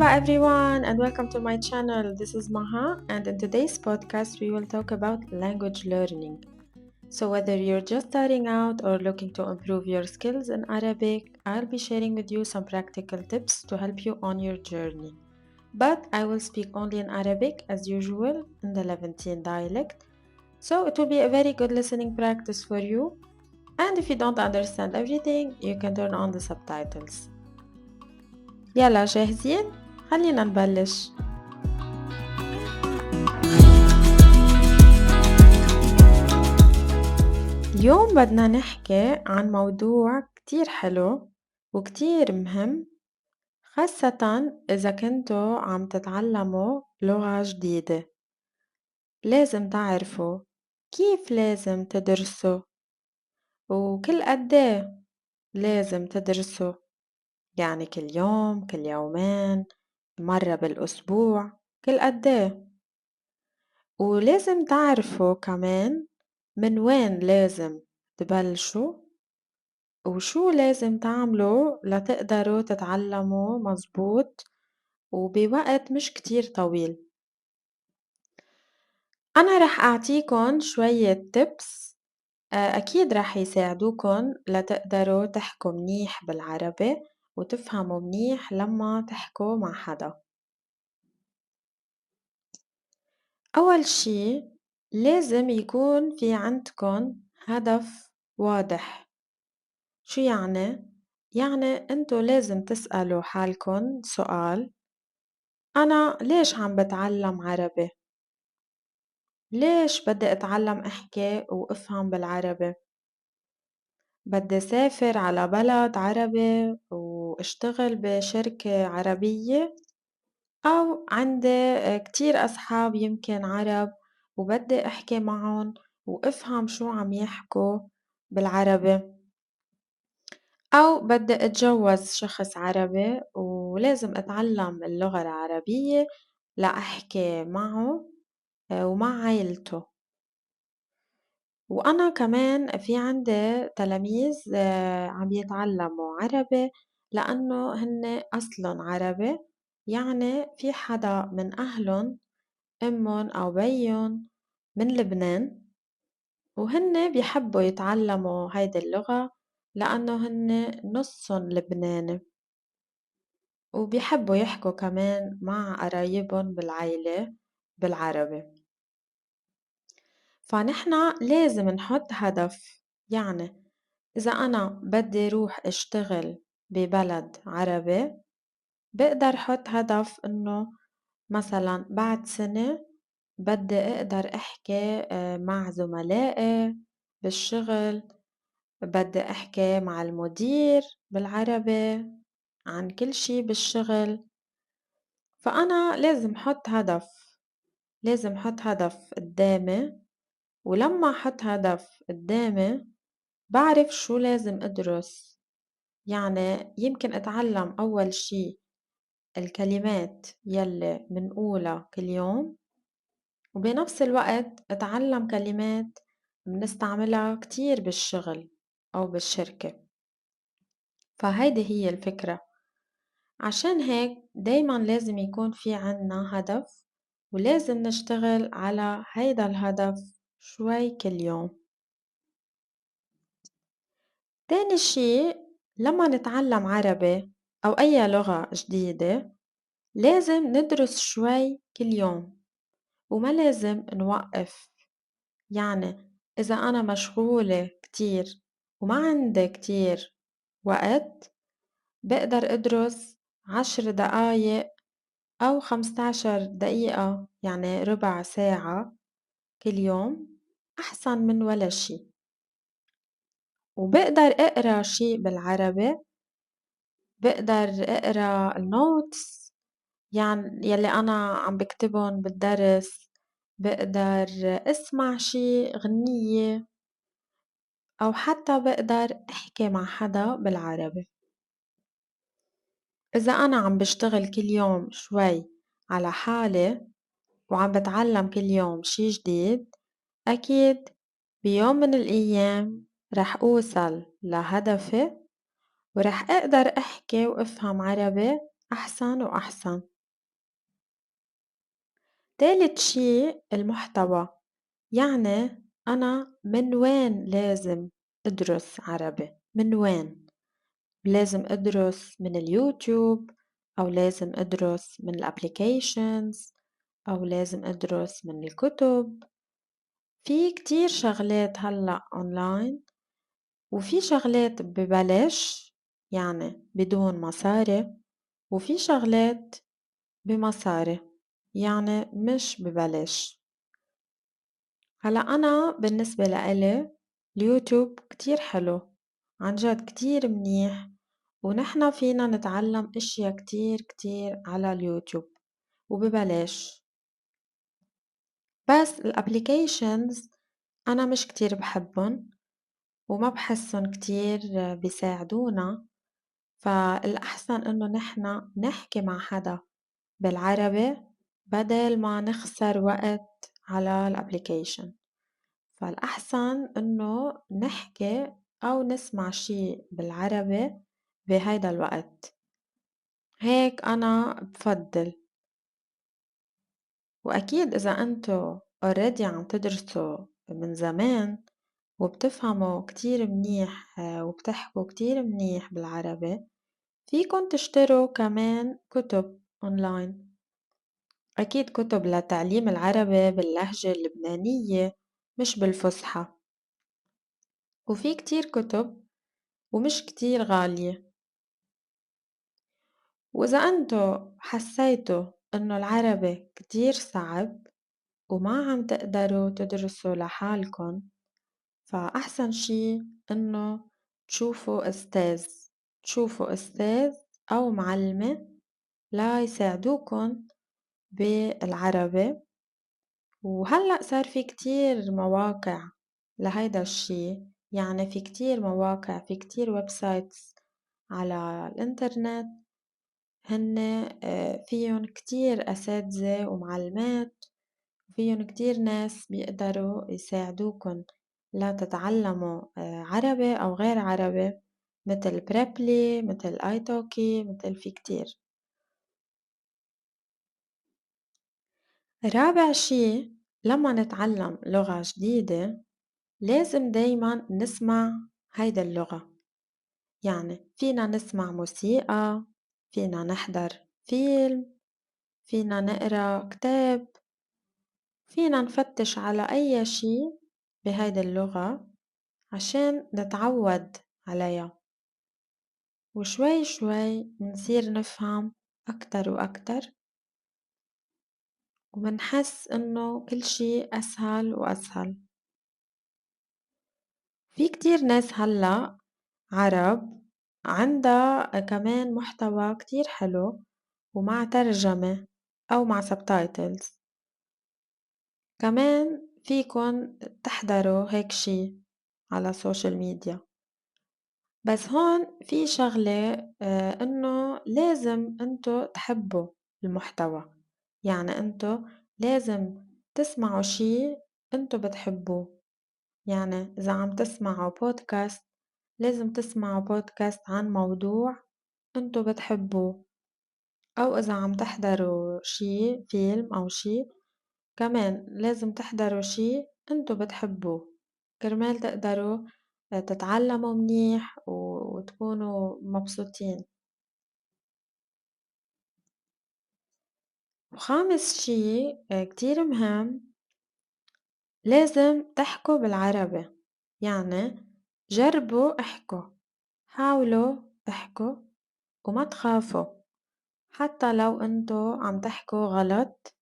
Merhaba everyone and welcome to my channel. This is Maha and in today's podcast we will talk about language learning. So whether you're just starting out or looking to improve your skills in Arabic, I'll be sharing with you some practical tips to help you on your journey. But I will speak only in Arabic as usual in the Levantine dialect. So it will be a very good listening practice for you. And if you don't understand everything, you can turn on the subtitles. يلا جاهزين؟ خلينا نبلش. اليوم بدنا نحكي عن موضوع كتير حلو وكتير مهم، خاصة إذا كنتوا عم تتعلموا لغة جديدة. لازم تعرفوا كيف لازم تدرسوا وكل قديه لازم تدرسوا، يعني كل يوم، كل يومين، مرة بالأسبوع، كل قديه. ولازم تعرفوا كمان من وين لازم تبلشوا وشو لازم تعملوا لتقدروا تتعلموا مزبوط وبوقت مش كتير طويل. أنا رح أعطيكن شوية tips أكيد رح يساعدوكن لتقدروا تحكوا منيح بالعربي وتفهموا منيح لما تحكوا مع حدا. أول شي لازم يكون في عندكن هدف واضح. شو يعني؟ يعني انتو لازم تسألوا حالكن سؤال: أنا ليش عم بتعلم عربي؟ ليش بدي أتعلم أحكي وأفهم بالعربي؟ بدي سافر على بلد عربي واشتغل بشركة عربية، أو عندي كتير أصحاب يمكن عرب وبدي أحكي معهم وأفهم شو عم يحكوا بالعربي، أو بدي أتجوز شخص عربي ولازم أتعلم اللغة العربية لأحكي معه ومع عيلته. وأنا كمان في عندي تلاميذ عم يتعلموا عربي لأنه هن أصلٌ عربي، يعني في حدا من أهلٌ أمٌ أو بيٌ من لبنان وهن بيحبوا يتعلموا هيدي اللغة لأنه هن نصٌ لبناني وبيحبوا يحكوا كمان مع قرايبٌ بالعيلة بالعربي. فنحن لازم نحط هدف، يعني إذا أنا بدي روح أشتغل ببلد عربي بقدر حط هدف إنه مثلا بعد سنة بدي أقدر أحكي مع زملائي بالشغل، بدي أحكي مع المدير بالعربي عن كل شي بالشغل. فأنا لازم حط هدف، لازم حط هدف قدامي، ولما أحط هدف قدامي بعرف شو لازم أدرس. يعني يمكن أتعلم أول شي الكلمات يلي منقولها كل يوم، وبنفس الوقت أتعلم كلمات بنستعملها كتير بالشغل أو بالشركة. فهيدي هي الفكرة. عشان هيك دايما لازم يكون في عنا هدف ولازم نشتغل على هيدا الهدف شوي كل يوم. تاني شي، لما نتعلم عربي أو أي لغة جديدة لازم ندرس شوي كل يوم وما لازم نوقف. يعني إذا أنا مشغولة كتير وما عندي كتير وقت بقدر أدرس 10 دقايق أو 15 دقيقة، يعني ربع ساعة كل يوم، أحسن من ولا شي. وبقدر أقرأ شي بالعربي، بقدر أقرأ النوتس يعني يلي أنا عم بكتبن بالدرس، بقدر أسمع شي غنية، أو حتى بقدر أحكي مع حدا بالعربي. إذا أنا عم بشتغل كل يوم شوي على حالي وعم بتعلم كل يوم شي جديد، أكيد بيوم من الأيام رح أوصل لهدفي ورح أقدر أحكي وأفهم عربي أحسن وأحسن. تالت شي المحتوى، يعني أنا من وين لازم أدرس عربي؟ من وين؟ لازم أدرس من اليوتيوب أو لازم أدرس من الابليكيشنز أو لازم أدرس من الكتب. في كتير شغلات هلأ أونلاين، وفي شغلات ببلاش يعني بدون مصاري، وفي شغلات بمصاري يعني مش ببلاش. هلأ أنا بالنسبة لإلي اليوتيوب كتير حلو، عن جد كتير منيح، ونحنا فينا نتعلم اشيا كتير كتير على اليوتيوب وببلاش. بس الابليكيشنز أنا مش كتير بحبن وما بحسن كتير بيساعدونا، فالأحسن إنه نحنا نحكي مع حدا بالعربي بدل ما نخسر وقت على الابليكيشن. فالأحسن إنه نحكي أو نسمع شي بالعربي بهيدا الوقت، هيك أنا بفضّل. وأكيد إذا أنتو already عم تدرسوا من زمان وبتفهموا كتير منيح وبتحكوا كتير منيح بالعربي، فيكن تشتروا كمان كتب أونلاين، أكيد كتب لتعليم العربي باللهجة اللبنانية مش بالفصحى، وفي كتير كتب ومش كتير غالية. وإذا أنتو حسيتوا إنه العربي كتير صعب وما عم تقدروا تدرسوا لحالكن، فأحسن شي إنه تشوفوا أستاذ أو معلمة لا يساعدوكن بالعربي. وهلأ صار في كتير مواقع لهيدا الشي، يعني في كتير مواقع، في كتير ويب سايتس على الإنترنت هن فيهن كتير أساتذة ومعلمات، وفيهن كتير ناس بيقدروا يساعدوكن لا تتعلموا عربي أو غير عربي، متل بريبلي متل آيتوكي متل في كتير. رابع شي لما نتعلم لغة جديدة لازم دايما نسمع هيدا اللغة، يعني فينا نسمع موسيقى، فينا نحضر فيلم، فينا نقرا كتاب، فينا نفتش على أي شي بهيدي اللغة عشان نتعود عليها، وشوي شوي منصير نفهم أكتر وأكتر ومنحس إنه كل شي أسهل وأسهل. في كتير ناس هلأ عرب عندها كمان محتوى كتير حلو ومع ترجمة أو مع subtitles، كمان فيكن تحضروا هيك شي على السوشيال ميديا. بس هون في شغلة إنه لازم انتو تحبوا المحتوى، يعني انتو لازم تسمعوا شي انتو بتحبوه. يعني إذا عم تسمعوا بودكاست لازم تسمعوا بودكاست عن موضوع انتو بتحبوه، أو إذا عم تحضروا شي فيلم أو شي كمان لازم تحضروا شي انتو بتحبوه كرمال تقدروا تتعلموا منيح وتكونوا مبسوطين. وخامس شي كتير مهم، لازم تحكوا بالعربي، يعني جربوا احكوا، حاولوا احكوا وما تخافوا، حتى لو انتو عم تحكوا غلط،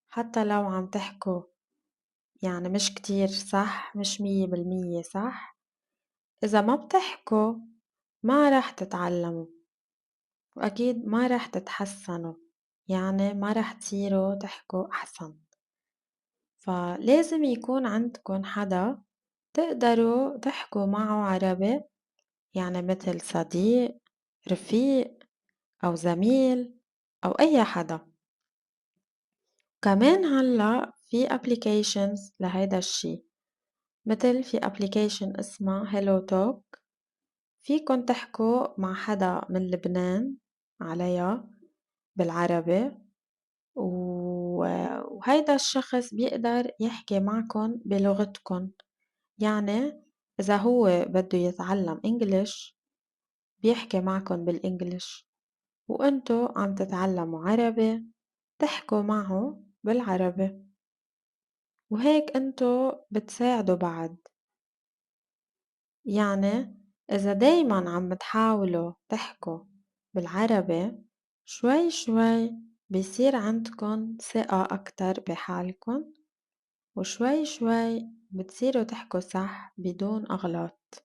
حتى لو عم تحكوا يعني مش كتير صح، مش 100% صح، إذا ما بتحكوا ما رح تتعلموا وأكيد ما رح تتحسنوا، يعني ما رح تصيروا تحكوا أحسن. فلازم يكون عندكن حدا تقدروا تحكوا معه عربي، يعني مثل صديق، رفيق، أو زميل، أو أي حدا. كمان هلأ في applications لهيدا الشي، مثل في application اسمها هيلو توك، فيكن تحكوا مع حدا من لبنان عليها بالعربي، وهيدا الشخص بيقدر يحكي معكن بلغتكن. يعني إذا هو بده يتعلم إنجليش بيحكي معكن بالإنجليش، وإنتو عم تتعلموا عربي تحكوا معه بالعربي، وهيك إنتو بتساعدوا بعض. يعني إذا دايماً عم تحاولوا تحكوا بالعربي شوي شوي بيصير عندكن ثقة أكتر بحالكن، وشوي شوي بتصيروا تحكوا صح بدون أغلاط.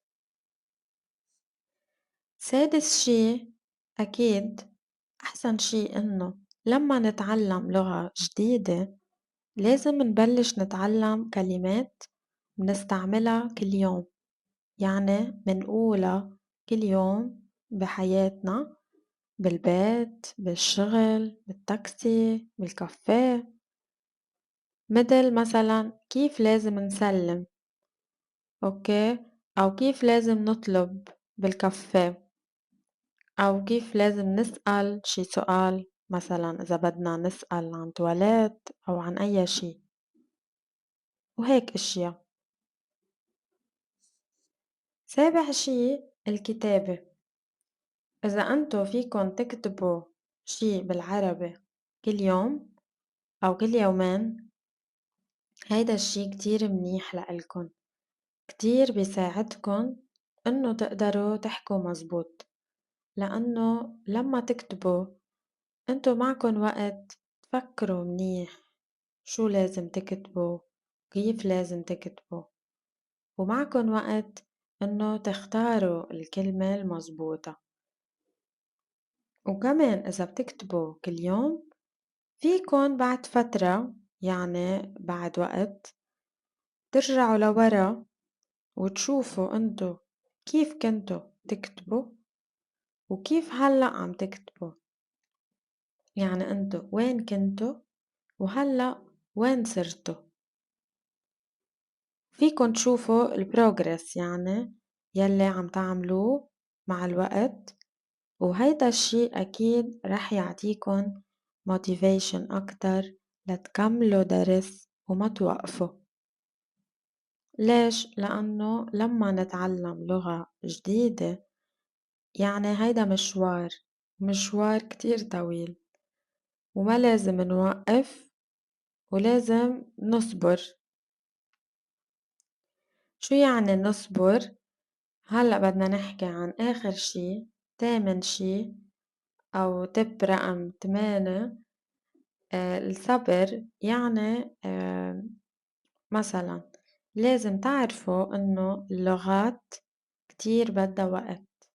سادس شي، أكيد أحسن شي إنه لما نتعلم لغة جديدة لازم نبلش نتعلم كلمات منستعملها كل يوم، يعني منقولها كل يوم بحياتنا، بالبيت، بالشغل، بالتاكسي، بالكافيه. مدل مثلا كيف لازم نسلم، أوكي، أو كيف لازم نطلب بالكافيه، أو كيف لازم نسأل شي سؤال، مثلا إذا بدنا نسأل عن تواليت أو عن أي شي، وهيك أشياء. سابع شي الكتابة. إذا أنتو فيكن تكتبوا شي بالعربي كل يوم أو كل يومين، هيدا الشي كتير منيح لإلكن، كتير بيساعدكن إنو تقدروا تحكوا مزبوط. لأنه لما تكتبوا انتو معكن وقت تفكروا منيح شو لازم تكتبوا، كيف لازم تكتبوا، ومعكن وقت انه تختاروا الكلمة المزبوطة. وكمان إذا بتكتبوا كل يوم فيكن بعد فترة، يعني بعد وقت، ترجعوا لورا وتشوفوا انتو كيف كنتوا تكتبوا وكيف هلأ عم تكتبوا. يعني انتو وين كنتوا وهلأ وين صرتوا. فيكن تشوفوا البروجرس، يعني يلي عم تعملوه مع الوقت، وهيدا الشي أكيد رح يعطيكن motivation أكتر لتكملوا درس وما توقفوا. ليش؟ لأنه لما نتعلم لغة جديدة يعني هيدا مشوار كتير طويل، وما لازم نوقف ولازم نصبر. شو يعني نصبر؟ هلأ بدنا نحكي عن آخر شي، تامن شي أو تب رقم 8. الصبر يعني مثلا لازم تعرفوا إنه اللغات كتير بدها وقت،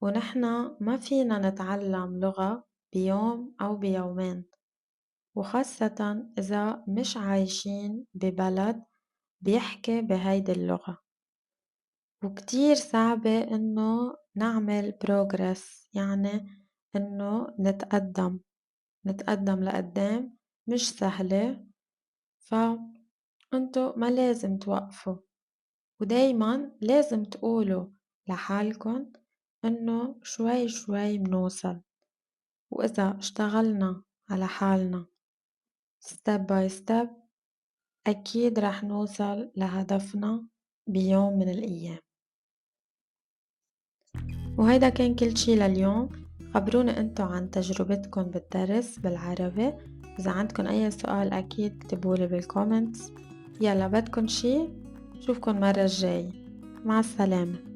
ونحنا ما فينا نتعلم لغة بيوم أو بيومين، وخاصة إذا مش عايشين ببلد بيحكي بهيدي اللغة، وكتير صعبة إنه نعمل progress، يعني إنه نتقدم لقدام، مش سهلة. فأنتو ما لازم توقفوا، ودايما لازم تقولوا لحالكن إنه شوي شوي منوصل، وإذا اشتغلنا على حالنا step by step أكيد رح نوصل لهدفنا بيوم من الأيام. وهيدا كان كل شي لليوم. خبرونا انتو عن تجربتكن بالدرس بالعربي. إذا عندكن أي سؤال أكيد اكتبولي بالكومنتس. يلا بدكن شي؟ شوفكن مرة الجاي. مع السلامة.